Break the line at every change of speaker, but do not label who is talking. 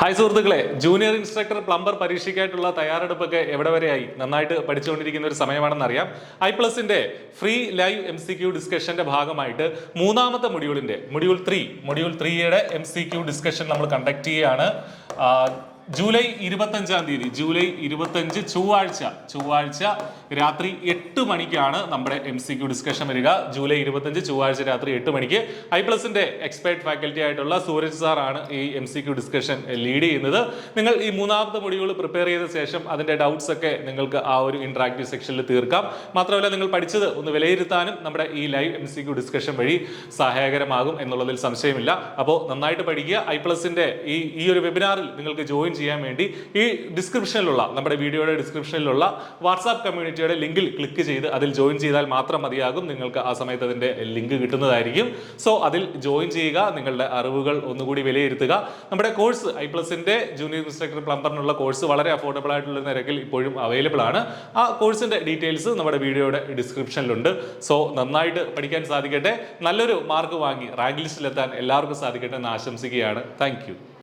Hi സുഹൃത്തുക്കളെ, junior instructor plumber പരീക്ഷയ്ക്കായിട്ടുള്ള തയ്യാറെടുപ്പൊക്കെ എവിടെ വരെയായി? നന്നായിട്ട് പഠിച്ചുകൊണ്ടിരിക്കുന്ന ഒരു സമയമാണെന്ന് അറിയാം. iPlusന്റെ ഫ്രീ ലൈവ് MCQ ഡിസ്കഷന്റെ ഭാഗമായിട്ട് മൂന്നാമത്തെ മൊഡ്യൂൾ 3യുടെ MCQ ഡിസ്കഷൻ നമ്മൾ കണ്ടക്ട് ചെയ്യുകയാണ്. ജൂലൈ 25-ാം തീയതി, ജൂലൈ 25 ചൊവ്വാഴ്ച രാത്രി 8 മണിക്കാണ് നമ്മുടെ MCQ ഡിസ്കഷൻ വരിക. ജൂലൈ 25 ചൊവ്വാഴ്ച രാത്രി 8 മണിക്ക് iPlusന്റെ എക്സ്പേർട്ട് ഫാക്കൽറ്റി ആയിട്ടുള്ള സൂരജ് സാർ ആണ് ഈ MCQ ഡിസ്കഷൻ ലീഡ് ചെയ്യുന്നത്. നിങ്ങൾ ഈ മൂന്നാമത്തെ മൊഡ്യൂൾ പ്രിപ്പയർ ചെയ്ത ശേഷം അതിന്റെ ഡൗട്ട്സ് ഒക്കെ നിങ്ങൾക്ക് ആ ഒരു ഇന്ററാക്റ്റീവ് സെക്ഷനിൽ തീർക്കാം. മാത്രമല്ല, നിങ്ങൾ പഠിച്ചത് ഒന്ന് വിലയിരുത്താനും നമ്മുടെ ഈ ലൈവ് MCQ ഡിസ്കഷൻ വഴി സഹായകരമാകും എന്നുള്ളതിൽ സംശയമില്ല. അപ്പോൾ നന്നായിട്ട് പഠിക്കുക. iPlusന്റെ ഈ ഒരു വെബിനാറിൽ നിങ്ങൾക്ക് ജോയിൻ ചെയ്യാൻ വേണ്ടി ഈ ഡിസ്ക്രിപ്ഷനിലുള്ള, നമ്മുടെ വീഡിയോയുടെ ഡിസ്ക്രിപ്ഷനിലുള്ള വാട്സാപ്പ് കമ്മ്യൂണിറ്റിയുടെ ലിങ്കിൽ ക്ലിക്ക് ചെയ്ത് അതിൽ ജോയിൻ ചെയ്താൽ മാത്രം മതിയാകും. നിങ്ങൾക്ക് ആ സമയത്ത് അതിന്റെ ലിങ്ക് കിട്ടുന്നതായിരിക്കും. സോ അതിൽ ജോയിൻ ചെയ്യുക, നിങ്ങളുടെ അറിവുകൾ ഒന്നുകൂടി വിലയിരുത്തുക. നമ്മുടെ കോഴ്സ് iPlusന്റെ ജൂനിയർ ഇൻസ്ട്രക്ടർ പ്ലംബറിനുള്ള കോഴ്സ് വളരെ അഫോർഡബിൾ ആയിട്ടുള്ള നിരക്കിൽ ഇപ്പോഴും അവൈലബിൾ ആണ്. ആ കോഴ്സിന്റെ ഡീറ്റെയിൽസ് നമ്മുടെ വീഡിയോയുടെ ഡിസ്ക്രിപ്ഷനിലുണ്ട്. സോ നന്നായിട്ട് പഠിക്കാൻ സാധിക്കട്ടെ. നല്ലൊരു മാർക്ക് വാങ്ങി റാങ്ക് ലിസ്റ്റിലെത്താൻ എല്ലാവർക്കും സാധിക്കട്ടെ എന്ന് ആശംസിക്കുകയാണ്. Thank you.